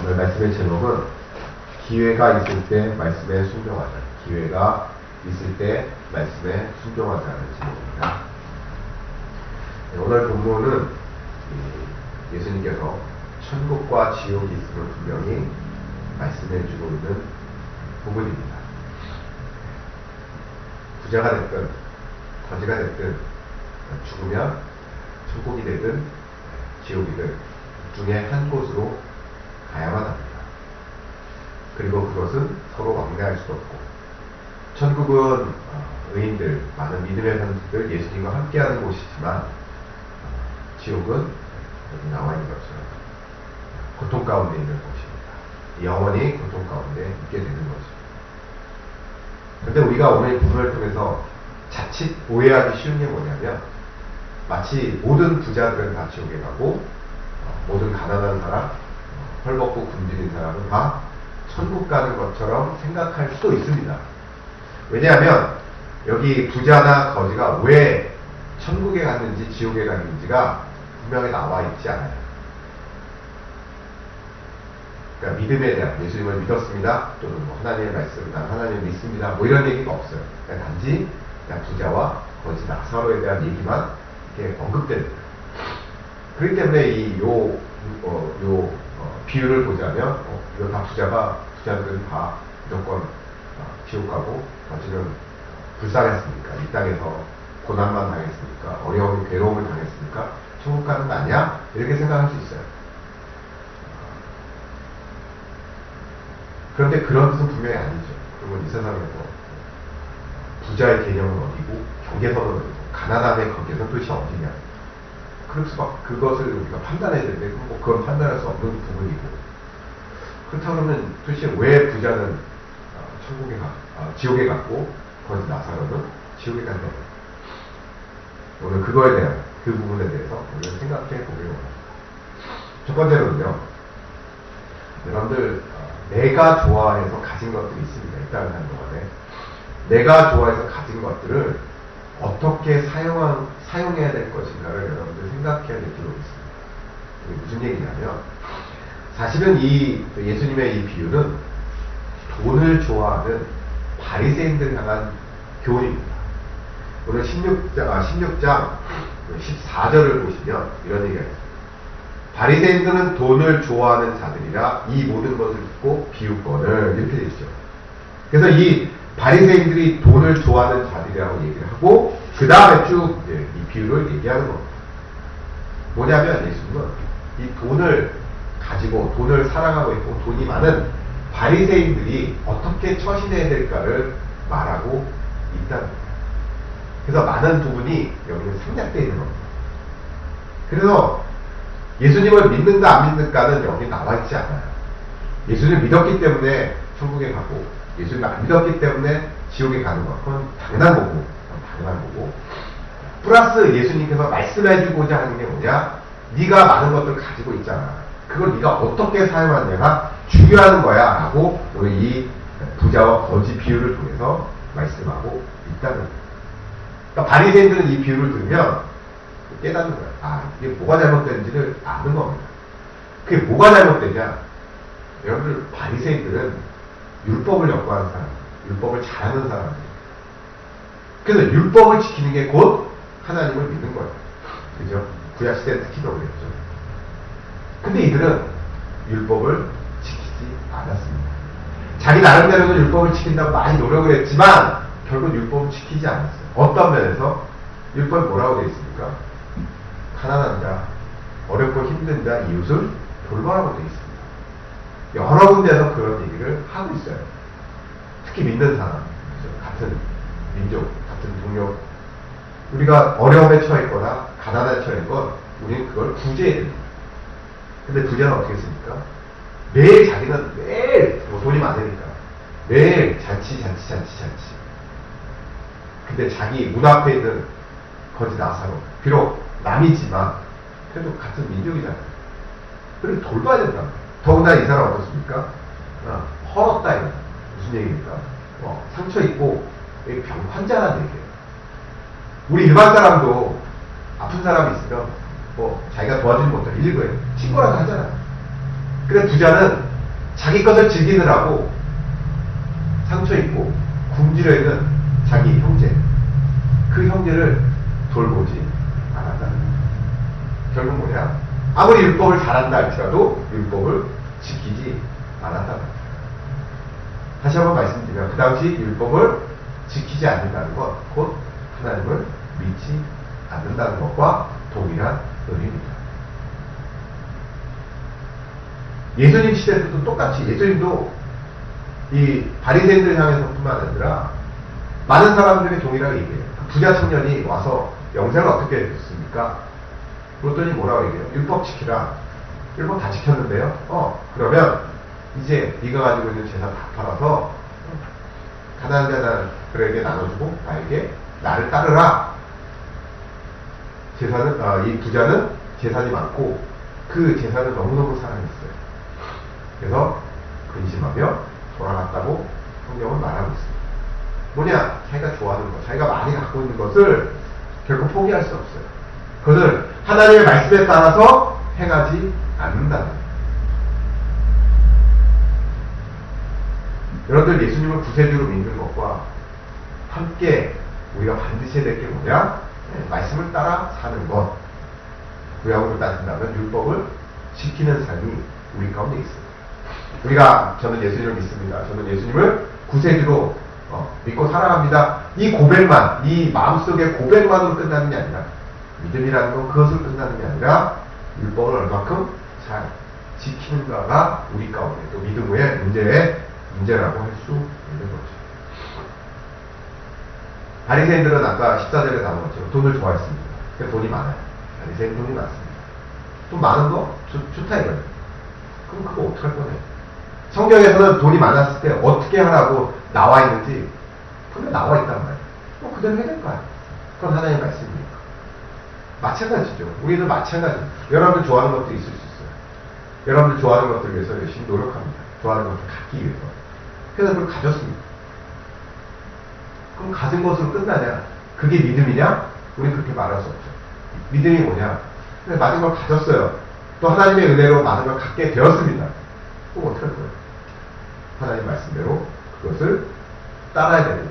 오늘 말씀의 제목은 기회가 있을 때 말씀에 순종하자. 기회가 있을 때 말씀에 순종하자는 제목입니다. 네, 오늘 본문은 예수님께서 천국과 지옥이 있음을 분명히 말씀해 주고 있는 부분입니다. 부자가 됐든 거지가 됐든 죽으면 천국이 되든 지옥이든 중에 한 곳으로 가야만 합니다. 그리고 그것은 서로 왕래할 수도 없고, 천국은 의인들, 많은 믿음의 사람들, 예수님과 함께하는 곳이지만 지옥은 여기 나와 있는 것처럼 고통 가운데 있는 곳입니다. 영원히 고통 가운데 있게 되는 것입니다. 그런데 우리가 오늘 부분을 통해서 자칫 오해하기 쉬운 게 뭐냐면, 마치 모든 부자들은 다 지옥에 가고 모든 가난한 사람, 헐벗고 굶주린 사람은 다 천국 가는 것처럼 생각할 수도 있습니다. 왜냐하면 여기 부자나 거지가 왜 천국에 갔는지 지옥에 갔는지가 분명히 나와 있지 않아요. 그러니까 믿음에 대한, 예수님을 믿었습니다, 또는 뭐 하나님의 말씀, 난 하나님을 믿습니다, 뭐 이런 얘기가 없어요. 그냥 단지 그냥 부자와 거지 나사로에 대한 얘기만 이렇게 언급됩니다. 그렇기 때문에 비유를 보자면, 이거 다 부자들은 다 무조건 지옥 가고, 거지는 불쌍했습니까? 이 땅에서 고난만 당했습니까? 어려운 괴로움을 당했습니까? 천국 가는 거 아니야? 이렇게 생각할 수 있어요. 그런데 그런 뜻은 분명히 아니죠. 그러면 이 세상에서 부자의 개념은 어디고, 경계선은 어디고, 가난함의 경계선 도대체 어디냐? 그것을 우리가 판단해야 되는데, 뭐 그건 판단할 수 없는 부분이고, 그렇다면 도대체 왜 부자는 지옥에 갔고, 거기 나사로는 지옥에 간다? 오늘 그거에 대한, 그 부분에 대해서 우리가 생각해 보려고 합니다. 첫 번째로는요, 여러분들, 내가 좋아해서 가진 것들이 있습니다. 이 땅을 사는 동안에. 내가 좋아해서 가진 것들을 어떻게 사용해야 될 것인가를 여러분들 생각해야 될 필요가 있습니다. 이게 무슨 얘기냐면, 사실은 이 예수님의 이 비유는 돈을 좋아하는 바리새인들 향한 교훈입니다. 오늘 16장 14절을 보시면 이런 얘기가 있습니다. 바리새인들은 돈을 좋아하는 자들이라 이 모든 것을 듣고 비웃거늘, 이렇게 되어 있죠. 그래서 이 바리새인들이 돈을 좋아하는 자들이라고 얘기를 하고, 그 다음에 쭉 이 비유를 얘기하는 겁니다. 뭐냐면 예수님은 이 돈을 가지고, 돈을 사랑하고 있고 돈이 많은 바리새인들이 어떻게 처신해야 될까를 말하고 있다는 거예요. 그래서 많은 부분이 여기는 생략되어 있는 겁니다. 그래서 예수님을 믿는가 안 믿는가는 여기 나와 있지 않아요. 예수님을 믿었기 때문에 천국에 가고, 예수님을 안 믿었기 때문에 지옥에 가는 것, 그건 당연한 거고, 플러스 예수님께서 말씀해주고자 하는 게 뭐냐? 네가 많은 것들을 가지고 있잖아. 그걸 네가 어떻게 사용하느냐가 중요한 거야 라고 오늘 이 부자와 거지 비유를 통해서 말씀하고 있다는 거예요. 그러니까 바리새인들은 이 비유를 들으면 깨닫는 거야. 이게 뭐가 잘못되는지를 아는 겁니다. 그게 뭐가 잘못되냐? 여러분들, 바리새인들은 율법을 연구하는 사람, 율법을 잘하는 사람들. 그래서 율법을 지키는 게 곧 하나님을 믿는 거예요. 그죠? 구약시대는 특히 더 그랬죠. 근데 이들은 율법을 지키지 않았습니다. 자기 나름대로는 율법을 지킨다고 많이 노력을 했지만 결국 율법을 지키지 않았어요. 어떤 면에서? 율법이 뭐라고 되어 있습니까? 가난한 자, 어렵고 힘든 자, 이웃을 돌보라고 되어 있습니다. 여러 군데에서 그런 얘기를 하고 있어요. 특히 믿는 사람, 같은 민족, 같은 동료, 우리가 어려움에 처했거나 가난에 처했건 우리는 그걸 구제해야 됩니다. 근데 부자는 어떻게 했습니까? 매일 자기는 매일 돈이 많으니까 매일 잔치. 근데 자기 문 앞에 있는 거지 나사로, 비록 남이지만 그래도 같은 민족이잖아요. 그래서 돌봐야 된다. 더구나 이 사람 어떻습니까? 헐었다 이거. 무슨 얘기입니까? 상처 입고 병 환자라는 얘기예요. 우리 일반 사람도 아픈 사람이 있으면 자기가 도와주는 것도 일거예요. 친구라도 하잖아요. 그래 부자는 자기 것을 즐기느라고 상처 입고 굶주려 있는 자기 형제, 그 형제를 돌보지 않았다는 거예요. 결국 뭐냐? 아무리 율법을 잘한다 할지라도 율법을 지키지 않았다는 거예요. 다시 한번 말씀드리면 그 당시 율법을 지키지 않는다는 것, 곧 하나님을 믿지 않는다는 것과 동일한 의미입니다. 예수님 시대 때도 똑같이 예수님도 이 바리새인들 향해서뿐만 아니라 많은 사람들이 동일하게 얘기해요. 부자 청년이 와서 영생을 어떻게 했습니까? 그랬더니 뭐라고 얘기해요? 율법 지키라. 율법 다 지켰는데요. 그러면 이제 네가 가지고 있는 재산 다 팔아서 가난한 자들에게 나눠주고 나를 따르라. 이 부자는 재산이 많고 그 재산을 너무너무 사랑했어요. 그래서 근심하며 돌아갔다고 성경은 말하고 있습니다. 뭐냐? 자기가 좋아하는 것, 자기가 많이 갖고 있는 것을 결코 포기할 수 없어요. 그것을 하나님의 말씀에 따라서 행하지 않는다는 거예요. 여러분들 예수님을 구세주로 믿는 것과 함께 우리가 반드시 해야 될 게 뭐냐? 말씀을 따라 사는 것. 구약으로 따진다면 율법을 지키는 삶이 우리 가운데 있습니다. 저는 예수님을 믿습니다. 저는 예수님을 구세주로 믿고 살아갑니다. 이 고백만, 이 마음속의 고백만으로 끝나는 게 아니라 믿음이라는 건 그것으로 끝나는 게 아니라 율법을 얼마큼 잘 지키는가가 우리 가운데 또 믿음 후의 문제라고 할 수 있는 거죠. 바리새인들은 아까 14절에 나온 것처럼 돈을 좋아했습니다. 그러니까 돈이 많아요. 바리새인 돈이 많습니다. 돈 많은 거 좋다 이거예요. 그럼 그거 어떡할 거냐? 성경에서는 돈이 많았을 때 어떻게 하라고 나와 있는지 분명 나와 있단 말이에요. 그대로 해야 될 거 아니에요. 그건 하나님의 말씀이니까. 마찬가지죠. 우리도 마찬가지입니다. 여러분들 좋아하는 것도 있을 수 있어요. 여러분들 좋아하는 것들 위해서 열심히 노력합니다. 좋아하는 것을 갖기 위해서. 그래서 그걸 가졌습니다. 그럼 가진 것으로 끝나냐? 그게 믿음이냐? 우리는 그렇게 말할 수 없죠. 믿음이 뭐냐? 근데 많은 걸 가졌어요. 또 하나님의 은혜로 많은 걸 갖게 되었습니다. 그럼 어떻게 할 거예요? 하나님 말씀대로 그것을 따라야 되는,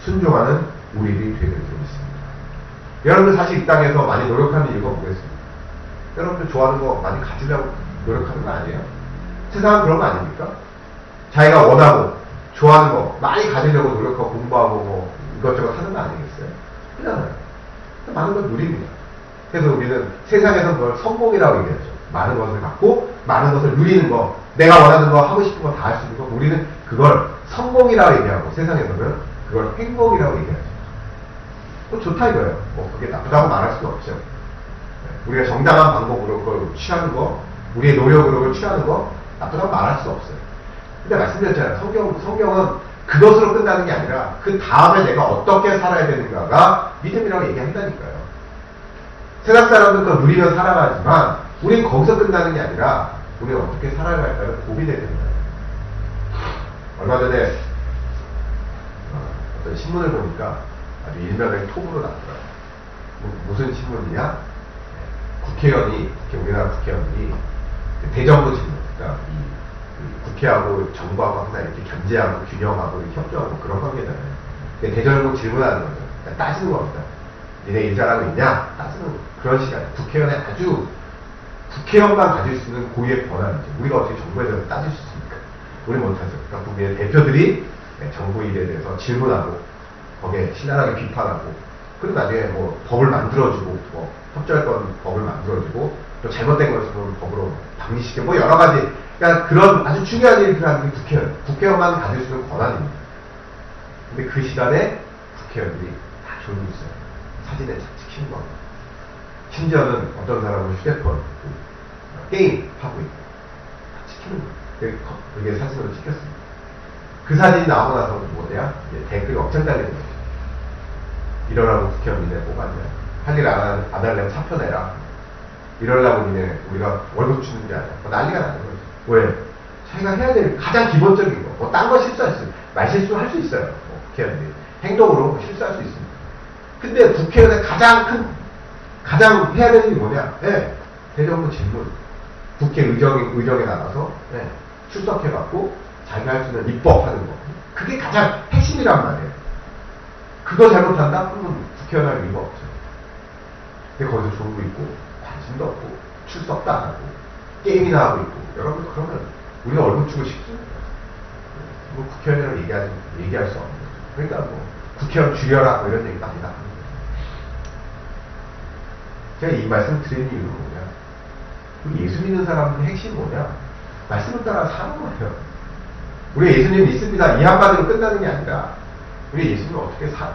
순종하는 우리들이 되는 줄 믿습니다. 여러분들 사실 이 땅에서 많이 노력하는 이유가 뭐겠습니까? 여러분들 좋아하는 거 많이 가지려고 노력하는 거 아니에요? 세상은 그런 거 아닙니까? 자기가 원하고 좋아하는 거 많이 가지려고 노력하고 공부하고 뭐 이것저것 하는 거 아니겠어요? 그렇잖아요. 많은 걸 누립니다. 그래서 우리는 세상에서 그걸 성공이라고 얘기하죠. 많은 것을 갖고 많은 것을 누리는 거, 내가 원하는 거, 하고 싶은 거 다 할 수 있는 거, 우리는 그걸 성공이라고 얘기하고 세상에서는 그걸 행복이라고 얘기하죠. 좋다 이거예요. 그게 나쁘다고 말할 수는 없죠. 우리가 정당한 방법으로 그걸 취하는 거, 우리의 노력으로 그걸 취하는 거 나쁘다고 말할 수 없어요. 근데 말씀드렸잖아요. 성경은 그것으로 끝나는 게 아니라 그 다음에 내가 어떻게 살아야 되는가가 믿음이라고 얘기한다니까요. 세상 사람들은 그걸 누리며 살아가지만 우리는 거기서 끝나는 게 아니라 우리가 어떻게 살아갈까를 고민해야 된다. 얼마 전에 어떤 신문을 보니까 아주 일면의 톱으로 났더라고요. 무슨 신문이냐? 우리나라 국회의원들이 대정부 질문, 그러니까 국회하고 정부하고 항상 이렇게 견제하고 균형하고 이렇게 협조하고 그런 관계잖아요. 대정부 질문하는 거죠. 그러니까 따지는 겁니다. 니네 일 잘하고 있냐? 따지는 그런 시간. 국회의원의 아주 국회의원만 가질 수 있는 고유의 권한이죠. 우리가 어떻게 정부에 대해서 따질 수 있습니까? 우리 못하죠. 그러니까 국민의 대표들이 정부 일에 대해서 질문하고 거기에 신랄하게 비판하고 그리고 나중에 뭐 법을 만들어주고 뭐 협조할 건 법을 만들어주고 또 잘못된 것을 법으로 방지시켜 뭐 여러 가지 그러니까 그런 아주 중요한 일을 하는 게 국회의원만 가질 수 있는 권한입니다. 근데 그 시간에 국회의원들이 다 졸고 있어요. 사진에 찍히는 겁니다. 심지어는 어떤 사람은 휴대폰 게임 하고 있고 다 찍히는 거예요. 그게 사진으로 찍혔습니다. 그 사진이 나오고 나서 뭐냐? 댓글이 엄청 달리는 거죠. 이러라고 국회의원 니네 뭐가 안 돼. 할 일 안 하려면 사표 내라. 이러려고 니네 우리가 월급 주는 게 아니야. 난리가 나는 거죠. 왜? 자기가 해야 될 가장 기본적인 거. 뭐 딴 거 실수할 수 있어요. 말실수 할 수 있어요. 국회의원들이. 행동으로 실수할 수 있습니다. 근데 국회의원의 가장 해야 되는 게 뭐냐? 대정부 질문. 국회 의정에 나가서 출석해갖고 자기가 할 수 있는 입법하는 거. 그게 가장 핵심이란 말이에요. 그거 잘못한다? 그러면 국회의원 할 이유가 없죠. 근데 거기서 졸고 있고 관심도 없고 출석도 안 하고 게임이나 하고 있고 여러분 그러면 우리가 얼굴 주고 싶습니다. 뭐 국회의원이라고 얘기할 수 없는 거죠. 그러니까 뭐 국회의원 줄여라 뭐 이런 얘기 많이 나옵니다. 제가 이 말씀 드리는 이유는 뭐냐? 우리 예수 믿는 사람들의 핵심이 뭐냐? 말씀을 따라 사는 거예요. 우리 예수님 믿습니다. 이 한마디로 끝나는 게 아니라 우리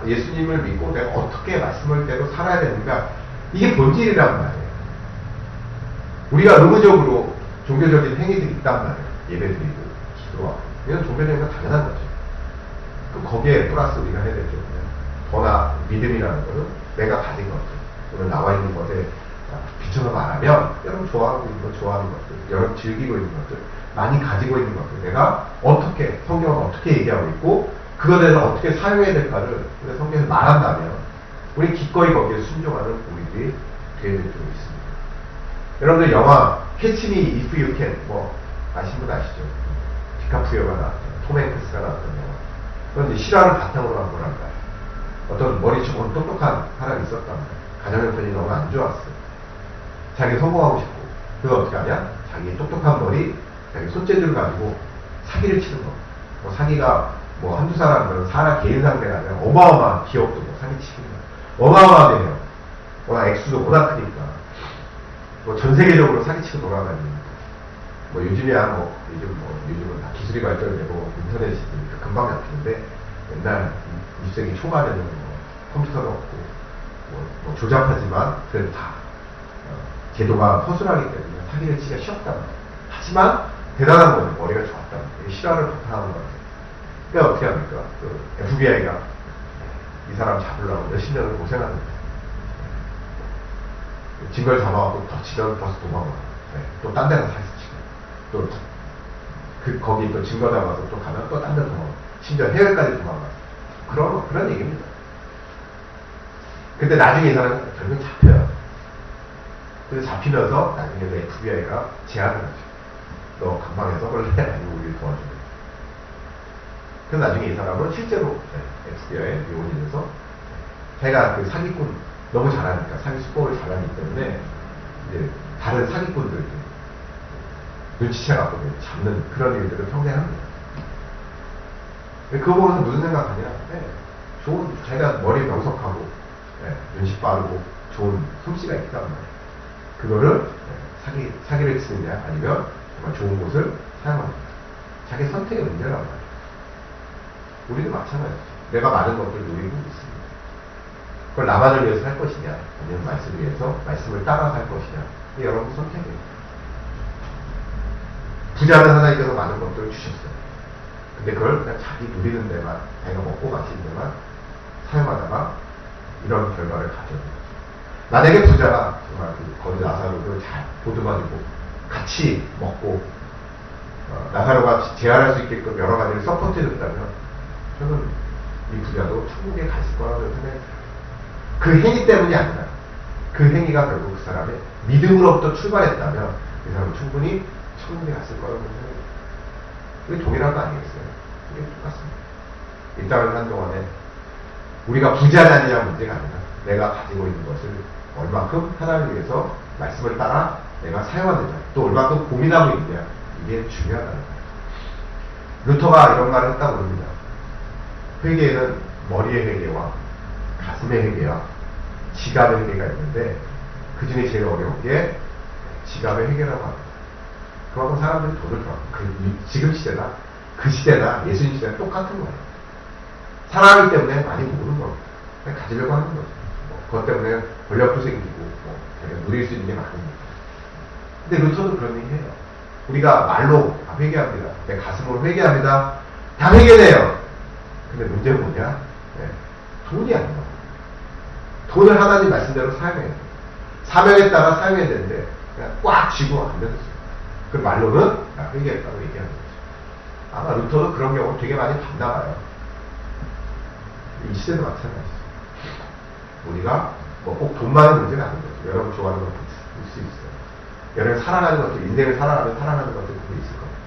예수님을 믿고 내가 어떻게 말씀을 대로 살아야 되는가? 이게 본질이란 말이에요. 우리가 의무적으로 종교적인 행위들이 있단 말이에요. 예배드리고 기도하고 이건 종교적인 건 당연한 거죠. 그럼 거기에 플러스 우리가 해야 되죠. 더나 믿음이라는 거는 내가 가진 것들 오늘 나와 있는 것에 비춰서 말하면 여러분 좋아하고 있는 것, 좋아하는 것들, 여러분 즐기고 있는 것들, 많이 가지고 있는 것들, 내가 어떻게 성경을 어떻게 얘기하고 있고 그거에 대해서 어떻게 사용해야 될까를 우리가 성경에서 말한다면 우리 기꺼이 거기에 순종하는 우리들이 되어야 될 필요가 있습니다. 여러분들 영화 캐치 미 이프 유 캔 뭐 아시는 분 아시죠? 디카프리오가 나왔던 톰 행크스가 나왔던 영화. 그건 이제 실화를 바탕으로 한 거란다. 어떤 머리 조금 똑똑한 사람이 있었답니다. 가정 형편이 너무 안 좋았어요. 자기 성공하고 싶고 그거 어떻게 하냐? 자기 똑똑한 머리, 자기 손재주를 가지고 사기를 치는 거. 뭐 사기가 뭐 한두 사람, 사람 개인 상대가 아니라 어마어마한 기업도 뭐 사기치는 거. 어마어마하게 해요. 워낙 액수도 워낙 크니까. 뭐 전 세계적으로 사기치고 돌아다니는 거. 뭐 요즘이야 요즘은 다 기술이 발전되고 인터넷이 있으니까 금방 잡히는데 옛날 20세기 초반에는 뭐 컴퓨터도 없고 뭐 조잡하지만 그래도 다 제도가 허술하기 때문에 사기를 치기가 쉬웠단 말이에요. 하지만 대단한 거예요. 머리가 좋았단 말이에요. 실화를 바탕하는 거예요. 그러니까 어떻게 합니까? 그 FBI가 이 사람 잡으려고 몇십 년을 고생하는 거예요. 증거를 잡아갖고 덮치면 벌써 도망가. 네. 또 딴 데는 사기치고. 또 거기 또 증거 잡아서 또 가면 또 딴 데 도망가. 심지어 해외까지 도망가. 그런 얘기입니다. 근데 나중에 이 사람은 결국 잡혀요. 그래서 잡히면서 나중에 FBI가 제안을 하죠. 너 감방에서 원래 아니고 우리를 도와주래. 그래서 나중에 이 사람은 실제로 FBI에 요원이 돼서 자기가 그 사기꾼 너무 잘하니까 사기 수법을 잘하기 때문에 이제 다른 사기꾼들 눈치채갖고 잡는 그런 일들을 평생 합니다. 그거 보면서 무슨 생각하냐? 좋은 자기가 머리 명석하고 눈치 빠르고 좋은 솜씨가 있단 말이에요. 그거를 사기를 치느냐 아니면 정말 좋은 곳을 사용합니다. 자기 선택의 문제란 말이에요. 우리도 마찬가지죠. 내가 많은 것들을 누리고 있습니다. 그걸 나만을 위해서 살 것이냐 아니면 말씀을 위해서 말씀을 따라 살 것이냐 이게 여러분 선택입니다. 부자는 하나님께서 많은 것들을 주셨어요. 근데 그걸 그냥 자기 누리는 데만 자기가 먹고 마시는 데만 사용하다가 이런 결과를 가져요. 만약에 부자가 정말 거기 나사로를 잘 보듬어주고 같이 먹고 나사로가 재활할 수 있게끔 여러 가지를 서포트해줬다면 저는 이 부자도 천국에 갔을 거라고 생각해요. 그 행위 때문이 아니라 그 행위가 결국 그 사람의 믿음으로부터 출발했다면 그 사람은 충분히 천국에 갔을 거라고 생각해요. 그게 동일한 거 아니겠어요? 그게 똑같습니다. 이 땅을 사는 동안에 우리가 부자냐느냐 문제가 아니라 내가 가지고 있는 것을 얼마큼 하나님을 위해서 말씀을 따라 내가 사용하느냐 또 얼마큼 고민하고 있느냐 이게 중요하다는 거예요. 루터가 이런 말을 했다고 합니다. 회개에는 머리의 회개와 가슴의 회개와 지갑의 회개가 있는데 그 중에 제일 어려운 게 지갑의 회개라고 합니다. 그만큼 사람들이 돈을 좋아합니다. 지금 시대나 그 시대나 예수님 시대나 똑같은 거예요. 사랑하기 때문에 많이 모으는 겁니다. 그냥 가지려고 하는 거죠. 그것 때문에 권력도 생기고 제가 누릴 수 있는 게 많으니까. 근데 루터도 그런 얘기 해요. 우리가 말로 회개합니다. 내 가슴으로 회개합니다. 다 회개돼요. 근데 문제는 뭐냐? 돈이 아니야. 돈을 하나님 말씀대로 사용해야 돼. 사명에 따라 사용해야 되는데 그냥 꽉 쥐고 안 되겠어요. 그 말로는 회개했다고 얘기하는 거죠. 아마 루터도 그런 경우 되게 많이 봤나 봐요. 이 시대도 마찬가지죠. 우리가 뭐 꼭 돈만의 문제가 아닌 거죠. 여러분 좋아하는 것도 있을 수 있어요. 여러분 사랑하는 것도, 인생을 살아가는 것도 있을 겁니다.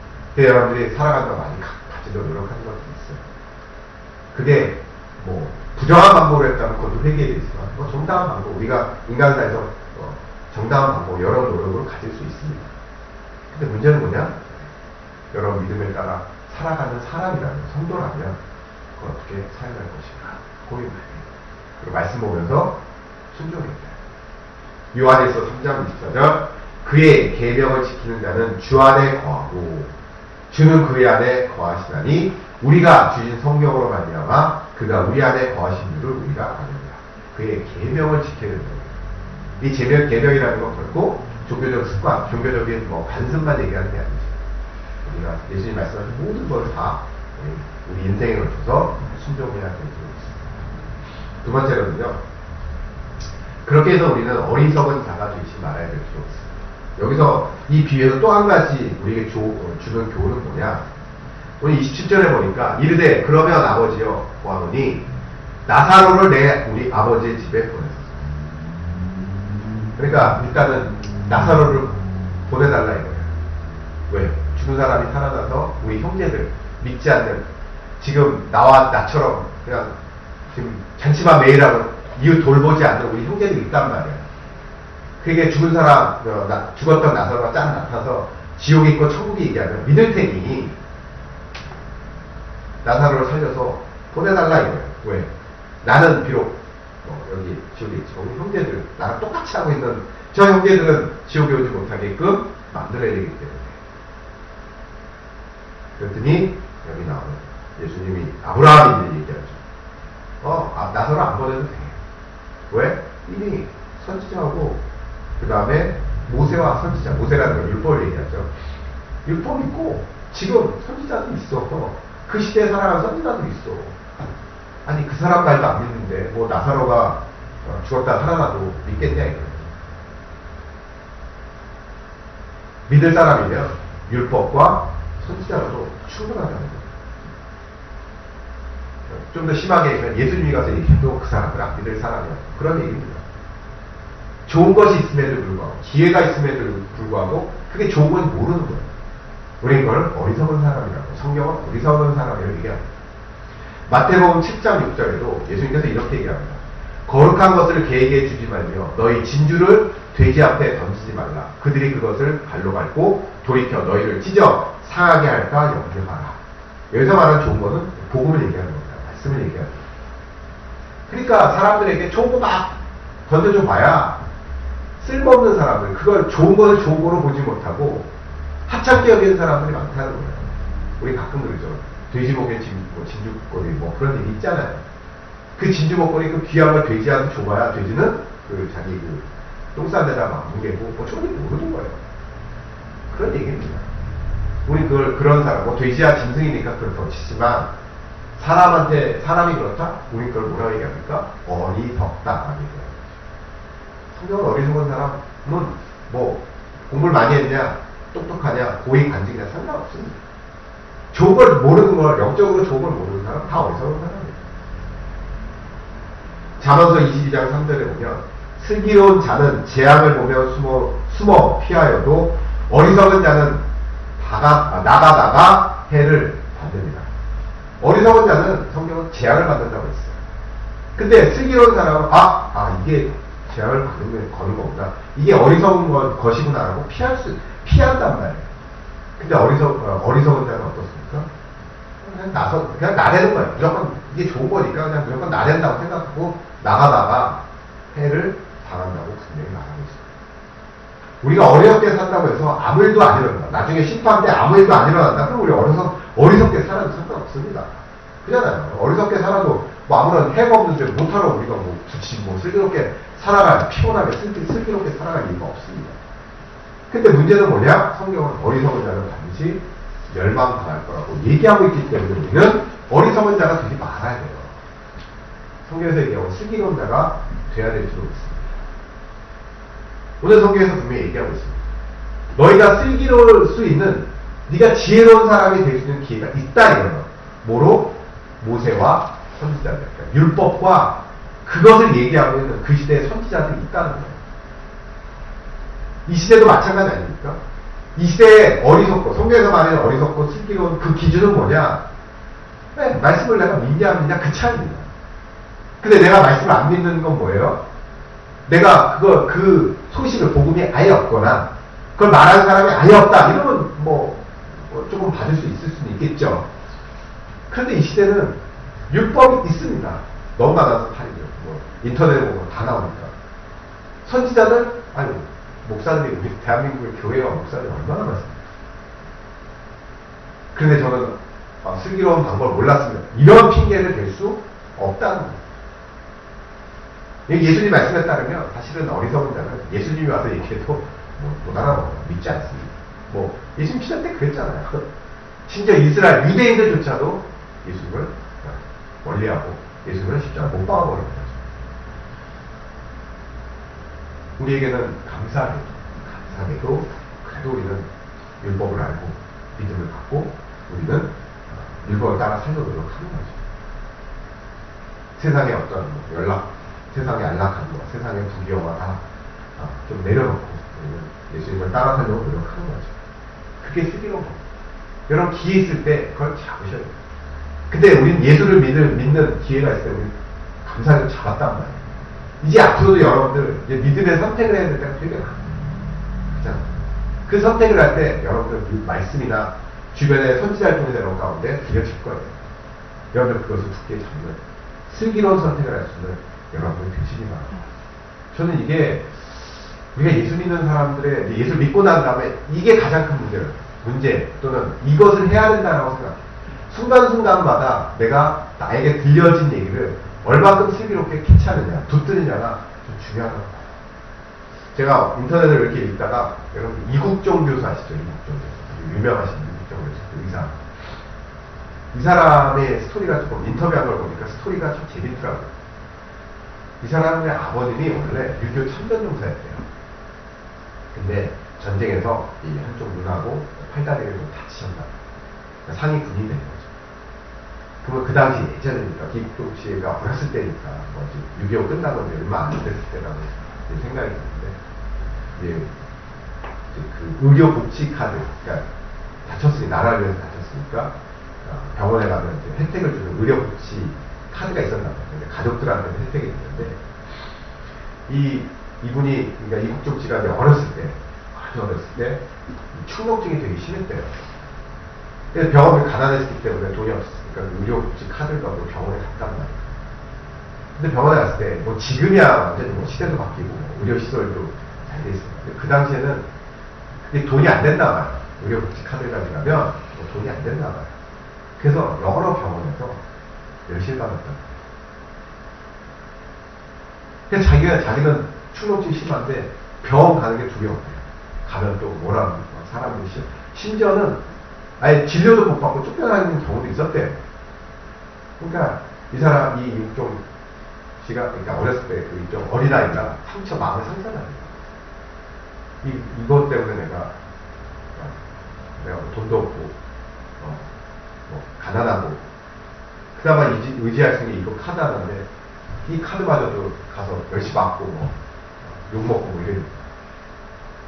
여러분들이 살아간다고 많이 가지려고 노력하는 것도 있어요. 그게 뭐 부정한 방법으로 했다면 그것도 회개되지만 뭐 정당한 방법, 우리가 인간사에서 정당한 방법, 여러 노력을 가질 수 있습니다. 근데 문제는 뭐냐? 여러 믿음에 따라 살아가는 사람이라면, 성도라면 그걸 어떻게 사용할 것인가 고민을 해요. 그리고 말씀 보면서 순종해야 돼요. 요한일서 3장 24절, 그의 계명을 지키는 자는 주 안에 거하고 주는 그의 안에 거하시나니 우리가 주신 성령으로 말미암아 그가 우리 안에 거하신 줄을 우리가 아느니라. 그의 계명을 지켜야 된다. 이 계명이라는 건 결코 종교적 습관, 종교적인 뭐 관습만 얘기하는 게 아니죠. 우리가 예수님 말씀하신 모든 것을 다 우리 인생에 걸쳐서 순종해야 될 필요가 있습니다. 두 번째로는요, 그렇게 해서 우리는 어리석은 자가 되지 말아야 될 필요가 있습니다. 여기서 이 비유에서 또 한 가지 우리에게 주는 교훈은 뭐냐? 오늘 27절에 보니까 이르되 그러면 아버지여 보아노니 나사로를 우리 아버지의 집에 보내소서. 그러니까 일단은 나사로를 보내달라 이거예요. 왜? 죽은 사람이 살아나서 우리 형제들 믿지 않는, 지금 나와 나처럼 그냥 지금 잔치만 매일 하고 이웃 돌보지 않는 우리 형제들이 있단 말이야. 그게 죽은 사람, 죽었던 나사로가 짠 나타서 지옥이 있고 천국이 얘기하면 믿을 테니 나사로를 살려서 보내달라 이거예요. 왜? 나는 비록 여기 지옥에 있지만 우리 형제들, 나랑 똑같이 하고 있는 저 형제들은 지옥에 오지 못하게끔 만들어야 되기 때문에. 그랬더니 여기 나오는 예수님이 아브라함이 얘기하죠. 나사로 안 보내도 돼. 왜? 이미 선지자하고 그 다음에 모세와 선지자, 모세라는 건 율법을 얘기하죠. 율법 있고 지금 선지자도 있어. 그 시대에 살아가는 선지자도 있어. 아니 그 사람 말도 안 믿는데 뭐 나사로가 죽었다 살아나도 믿겠냐 이거예요. 믿을 사람이면 율법과 선지자로도 충분하다는 거예요. 좀 더 심하게 얘기하면 예수님이 가서 얘기해도 그 사람을 안 믿을 사람이야. 그런 얘기입니다. 좋은 것이 있음에도 불구하고, 기회가 있음에도 불구하고 그게 좋은 건지 모르는 거예요. 우리는 그걸 어리석은 사람이라고, 성경은 어리석은 사람이라고 얘기합니다. 마태복음 7장 6절에도 예수님께서 이렇게 얘기합니다. 거룩한 것을 개에게 주지 말며 너희 진주를 돼지 앞에 던지지 말라. 그들이 그것을 발로 밟고 돌이켜 너희를 찢어 상하게 할까 염려하라. 여기서 말하는 좋은 것은 복음을 얘기하는 겁니다. 말씀을 얘기하는 겁니다. 그러니까 사람들에게 좋은 거 막 던져줘 봐야 쓸모없는 사람들, 그걸 좋은 거를 좋은 거로 보지 못하고 하찮게 여기는 사람들이 많다는 거예요. 우리 가끔 그러죠. 돼지 목에 진주 목걸이 뭐 그런 얘기 있잖아요. 그 진주 목걸이 그 귀한 걸 돼지한테 줘봐야 돼지는 그 자기 그 똥싼 데다 막 무게고 뭐 저기 모르는 거예요. 그런 얘기입니다. 우리 그런 사람, 뭐 돼지야 짐승이니까 그렇다고 치지만 사람이 그렇다? 우리 그걸 뭐라고 얘기합니까? 어리석다. 성경은 어리석은 사람은 뭐 공부를 많이 했냐, 똑똑하냐, 고위 간직이냐 상관없습니다. 좋은 걸 모르는 걸, 영적으로 좋은 걸 모르는 사람 다 어리석은 사람이에요. 잠언서 22장 3절에 보면 슬기로운 자는 재앙을 보며 숨어 피하여도 어리석은 자는 나가다가 해를 받습니다. 어리석은 자는 성경은 재앙을 받는다고 했어요. 근데 슬기로운 사람은 이게 재앙을 거는 거구나. 이게 어리석은 것이구나라고 피한단 말이에요. 근데 어리석은 자는 어떻습니까? 그냥 나대는 거예요. 무조건 이게 좋은 거니까 그냥 무조건 나댄다고 생각하고 나가다가 해를 당한다고 분명히 말하고 있습니다. 우리가 어리석게 산다고 해서 아무 일도 안 일어난다. 나중에 심판 때 아무 일도 안 일어난다. 그럼 우리 어리석게 살아도 상관없습니다. 그잖아요. 어리석게 살아도 뭐 아무런 해가 없는데 못하러 우리가 뭐 굳이 뭐 슬기롭게 살아갈, 피곤하게 슬기롭게 살아갈 이유가 없습니다. 근데 문제는 뭐냐? 성경은 어리석은 자는 반드시 멸망당할 거라고 얘기하고 있기 때문에 우리는 어리석은 자가 되지 말아야 돼요. 성경에서 얘기하고 슬기로운 자가 돼야 될 필요가 있습니다. 오늘 성경에서 분명히 얘기하고 있습니다. 너희가 슬기로울 수 있는, 네가 지혜로운 사람이 될 수 있는 기회가 있다 이거예요. 뭐로? 모세와 선지자들, 그러니까 율법과 그것을 얘기하고 있는 그 시대의 선지자들이 있다는 거예요. 이 시대도 마찬가지 아닙니까? 이 시대에 어리석고, 성경에서 말하는 어리석고 슬기로운 그 기준은 뭐냐? 네, 말씀을 내가 믿냐 안 믿냐 그 차이입니다. 근데 내가 말씀을 안 믿는 건 뭐예요? 내가 그 소식을, 복음이 아예 없거나 그걸 말하는 사람이 아예 없다 이러면 뭐 조금 받을 수 있을 수는 있겠죠. 그런데 이 시대는 율법이 있습니다. 너무 많아서 팔이죠. 뭐 인터넷에 보면 다 나오니까. 선지자들, 아니 목사들이, 우리 대한민국의 교회와 목사들이 얼마나 많습니까? 그런데 저는 슬기로운 방법을 몰랐습니다. 이런 핑계를 댈 수 없다는 거예요. 예수님 말씀에 따르면 사실은 어리석은 자는 예수님이 와서 얘기해도 못 알아먹어요. 믿지 않습니다. 뭐 예수님 시대 때 그랬잖아요. 심지어 이스라엘 유대인들조차도 예수님을 멀리하고 예수님을 십자가 못 박아버린 거죠. 우리에게는 감사하게도 그래도 우리는 율법을 알고 믿음을 갖고 우리는 율법을 따라 살도록 하는 거죠. 세상의 어떤 세상의 안락함과 세상의 부귀영화 다 좀 내려놓고 우리는 예수님을 따라 살려고 노력하는 거죠. 그게 슬기로운 겁니다. 여러분 기회 있을 때 그걸 잡으셔야 돼요. 근데 우리는 예수를 믿는 기회가 있을 때 우리는 감사하게 잡았단 말이에요. 이제 앞으로도 여러분들 이제 믿음의 선택을 해야 될 때가 되게 많아요. 그렇잖아요. 그 선택을 할 때 여러분들 그 말씀이나 주변의 선지자를 통해서 여러분 가운데 들려질 거예요. 여러분들 그것을 굳게 잡는 슬기로운 선택을 할 수 있는 여러분들 되시기 바랍니다. 저는 이게 우리가 예수 믿는 사람들의 예수 믿고 난 다음에 이게 가장 큰 문제 또는 이것을 해야 된다고 생각해요. 순간순간마다 내가 나에게 들려진 얘기를 얼마큼 슬기롭게 캐치하느냐, 붙드느냐가 좀 중요하다고 봐요. 제가 인터넷을 이렇게 읽다가 여러분 이국종 교수 아시죠? 이국종 교수. 유명하신 이국종 교수, 의사. 이 사람의 스토리가 조금 인터뷰한 걸 보니까 스토리가 좀 재밌더라고요. 이 사람의 아버님이 원래 유교 참전용사였대요. 근데 전쟁에서 이 한쪽 눈하고 팔다리를 좀 다치셨나 봐요. 그러니까 상위 군인이 된 거죠. 그러면 그 당시 예전이니까 이국종 씨가 어렸을 때니까 뭐지 6.25 끝나고 이제 얼마 안 됐을 때라고 생각이 드는데 이제 그 의료복지 카드, 그러니까 다쳤으니 나라를 위해서 다쳤으니까 병원에 가면 이제 혜택을 주는 의료복지 카드가 있었나 봐요. 근데 가족들한테는 혜택이 있는데 이분이 그러니까 이국종 씨가 이제 어렸을 때 아주 어렸을 때 충농증이 되게 심했대요. 그래서 병원을 가난했기 때문에 돈이 없었으니까 의료복지 카드를 갖고 병원에 갔단 말이에요. 근데 병원에 갔을 때 뭐 지금이야 완전히 뭐 시대도 바뀌고 뭐 의료시설도 잘 돼 있습니다. 근데 그 당시에는 그게 돈이 안 됐나 봐요. 의료복지 카드를 가져가면 뭐 돈이 안 됐나 봐요. 그래서 여러 병원에서 열심히 받았다. 그래서 자기는 충농증이 심한데 병원 가는 게 두려웠대요. 가면 또 뭐라 사람들이 싫어. 심지어는 아예 진료도 못 받고 쫓겨나는 경우도 있었대요. 그러니까 이 사람, 이 이국종 씨가, 그러니까 어렸을 때 그 좀 어린아이가 마음에 상처가 나요. 이것 때문에 내가 돈도 없고, 뭐 가난하고, 그나마 의지할 수 있는 이거 카드 하나인데, 이 카드마저도 가서 열심히 맞고, 욕먹고 뭐 이래요.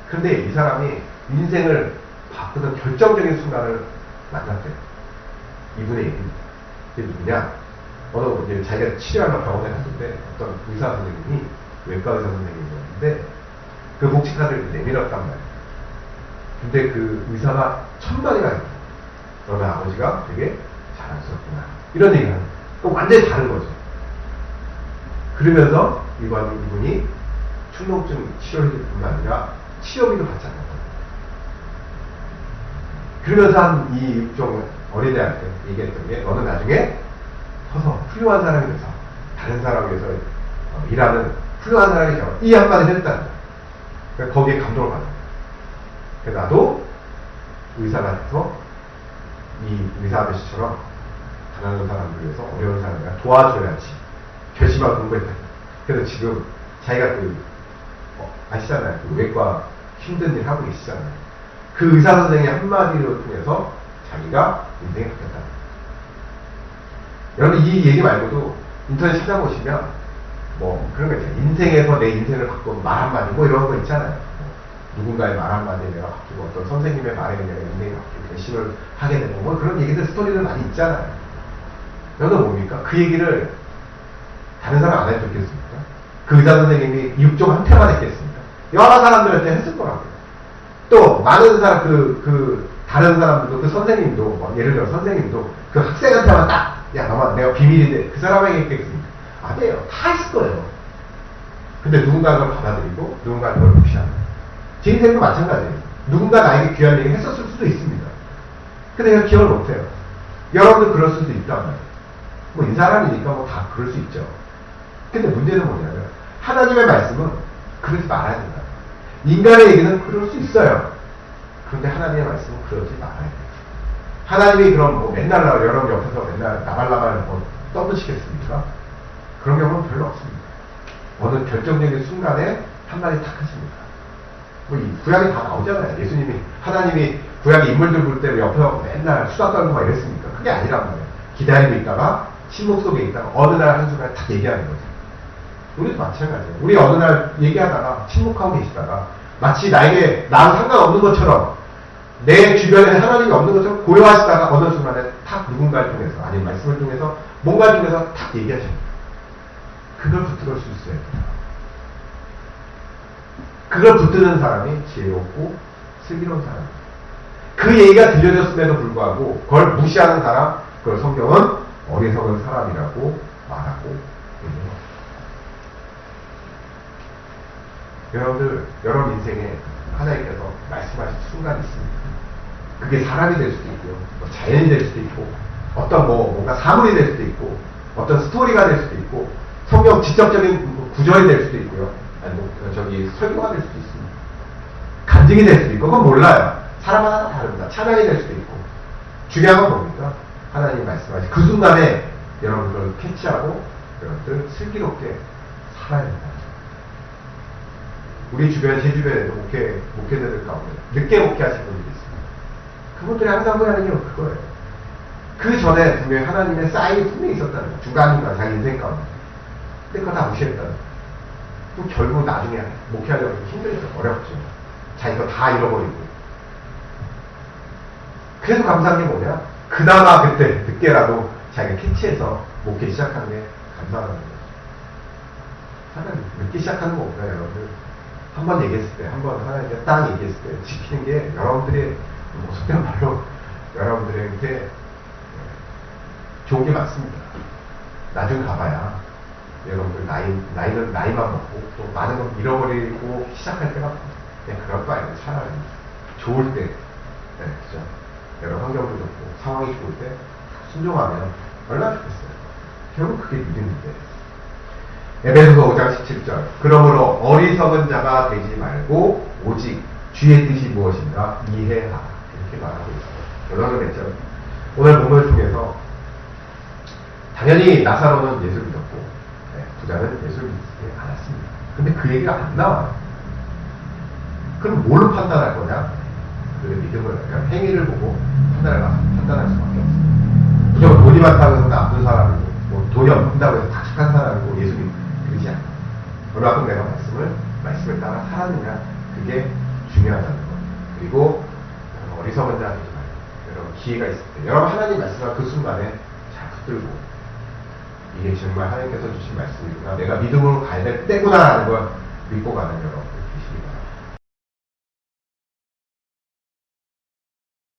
그런데 이 사람이 인생을 바꾸는 결정적인 순간을 만났대요. 이분의 얘기입니다. 이게 누구냐? 어느 이제 자기가 치료하러 병원에 갔는데 어떤 의사 선생님이 외과 의사 선생님이었는데 그 복지카드를 내밀었단 말이에요. 근데 그 의사가 천만이가 있고 그러면 아버지가 되게 자랑스럽구나 이런 얘기를 하는 거예요. 완전히 다른 거죠. 그러면서 이분이 충농증 치료를 해줄 뿐만 아니라 치료비도 받지 않았거든요. 그러면서 한 이 육종 어린애한테 얘기했던 게 너는 나중에 커서 훌륭한 사람이 돼서 다른 사람을 위해서 일하는 훌륭한 사람이 되어 이 한마디를 했다는 거예요. 그러니까 거기에 감동을 받는 거예요. 그래서 나도 의사가 돼서 이 의사 아저씨처럼 가난한 사람들 위해서 어려운 사람을 도와줘야지 결심하고 공부했다. 그래서 지금 자기가 아시잖아요. 그 외과 힘든 일 하고 계시잖아요. 그 의사 선생의 한마디를 통해서 자기가 인생이 바뀌었다. 여러분 이 얘기 말고도 인터넷 찾아보시면 뭐 그런 거 있잖아요. 인생에서 내 인생을 바꾼 말 한마디 뭐 이런 거 있잖아요. 누군가의 말 한마디에 내가 바뀌고 어떤 선생님의 말에 내가 인생이 바뀌고 결심을 하게 되고 뭐 그런 얘기들 스토리들 많이 있잖아요. 여러분 뭡니까? 그 얘기를 다른 사람 안 해도 좋겠습니까? 그 의사 선생님이 육종한테만 했겠습니까? 여러 사람들한테 했을 거라고요. 또 많은 사람 다른 사람들도 그 선생님도 뭐 예를 들어 선생님도 그 학생한테만 딱 야 너만 내가 비밀인데 그 사람에게 했겠습니까? 아니에요. 다 했을 거예요. 근데 누군가 그걸 받아들이고 누군가 그걸 무시합니다. 제 인생도 마찬가지예요. 누군가 나에게 귀한 얘기를 했었을 수도 있습니다. 근데 내가 기억을 못해요. 여러분도 그럴 수도 있단 말이에요. 뭐 이 사람이니까 뭐 다 그럴 수 있죠. 근데 문제는 뭐냐면 하나님의 말씀은 그러지 말아야 된다. 인간의 얘기는 그럴 수 있어요. 그런데 하나님의 말씀은 그러지 말아야 돼요. 하나님이 그럼 뭐 맨날 여러분 옆에서 맨날 나발나발 뭐 떠드시겠습니까? 그런 경우는 별로 없습니다. 어느 결정적인 순간에 한마디 탁 하십니다. 뭐 이 구약에 다 나오잖아요. 예수님이 하나님이 구약의 인물들 볼 때 옆에서 맨날 수다 떨고 막 이랬습니까? 그게 아니란 말이에요. 기다리고 있다가 침묵 속에 있다가 어느 날 한순간에 탁 얘기하는 거죠. 우리도 마찬가지예요. 우리 어느 날 얘기하다가 침묵하고 계시다가 마치 나에게 나랑 상관없는 것처럼 내 주변에 하나님이 없는 것처럼 고요하시다가 어느 순간에 탁 누군가를 통해서 아니면 말씀을 통해서 뭔가를 통해서 탁 얘기하십니다. 그걸 붙들을 수 있어야 돼요. 그걸 붙드는 사람이 지혜롭고 슬기로운 사람입니다. 그 얘기가 들려졌음에도 불구하고 그걸 무시하는 사람, 그걸 성경은 어리석은 사람이라고 말하고 있는 겁니다. 여러분들, 여러분 인생에 하나님께서 말씀하신 순간이 있습니다. 그게 사람이 될 수도 있고요, 뭐 자연이 될 수도 있고, 어떤 뭔가 사물이 될 수도 있고, 어떤 스토리가 될 수도 있고, 성경 직접적인 구절이 될 수도 있고요, 아니 설교가 될 수도 있습니다. 간증이 될 수도 있고, 그건 몰라요. 사람마다 다릅니다. 찬양이 될 수도 있고. 중요한 건 뭡니까? 하나님 말씀하신 그 순간에 여러분 그걸 캐치하고 여러분들 슬기롭게 살아야 된다. 우리 주변, 제 주변에도 목회자들 가운데 늦게 목회하신 분들이 있습니다. 그분들이 항상 후회하는 게 그거예요. 그 전에 분명히 하나님의 사인이 분명히 있었다는 거예요. 중간중간 자기 인생 가운데. 근데 그거 다 무시했다는 거예요. 그럼 결국 나중에 목회하려고 힘들죠. 어렵죠. 자기가 다 잃어버리고. 그래도 감사한 게 뭐냐? 그나마 그때 늦게라도 자기가 캐치해서 목회 시작하는 게 감사하다는 거죠. 하나님 늦게 시작하는 거 없나요, 여러분들? 한 번 얘기했을 때, 한 번 하나님께 딱 얘기했을 때 지키는 게 여러분들의 속된 말로 여러분들한테 좋은 게 많습니다. 나중 가봐야 여러분들 나이는 나이만 먹고 또 많은 걸 잃어버리고 시작할 때가 그냥 그럴 거 아니에요. 차라리 좋을 때, 네, 그죠? 여러 환경도 좋고 상황이 좋을 때 순종하면 얼마나 좋겠어요. 결국 그게 믿음인데. 에베소서 5장 17절. 그러므로 어리석은 자가 되지 말고 오직 주의 뜻이 무엇인가 이해하라. 이렇게 말하고 있어요. 결론을 맺죠. 오늘 본문을 통해서 당연히 나사로는 예수를 믿었고 부자는 예수를 믿지 않았습니다. 근데 그 얘기가 안 나와요. 그럼 뭘로 판단할 거냐? 그의 믿음을, 그러니까 행위를 보고 판단할 수밖에 없어요. 무조건 돈이 많다고 해서 나쁜 사람이고, 뭐 돈이 없다고 해서 착한 사람이고, 예수님 그러지 않아요. 얼마큼 내가 말씀을 따라 살았느냐, 그게 중요하다는 거. 그리고 어리석은 자 되지 말고, 여러분 기회가 있을 때, 여러분 하나님 말씀을 그 순간에 잘 붙들고, 이게 정말 하나님께서 주신 말씀이구나, 내가 믿음으로 가야 될 때구나라는 걸 믿고 가는 여러분.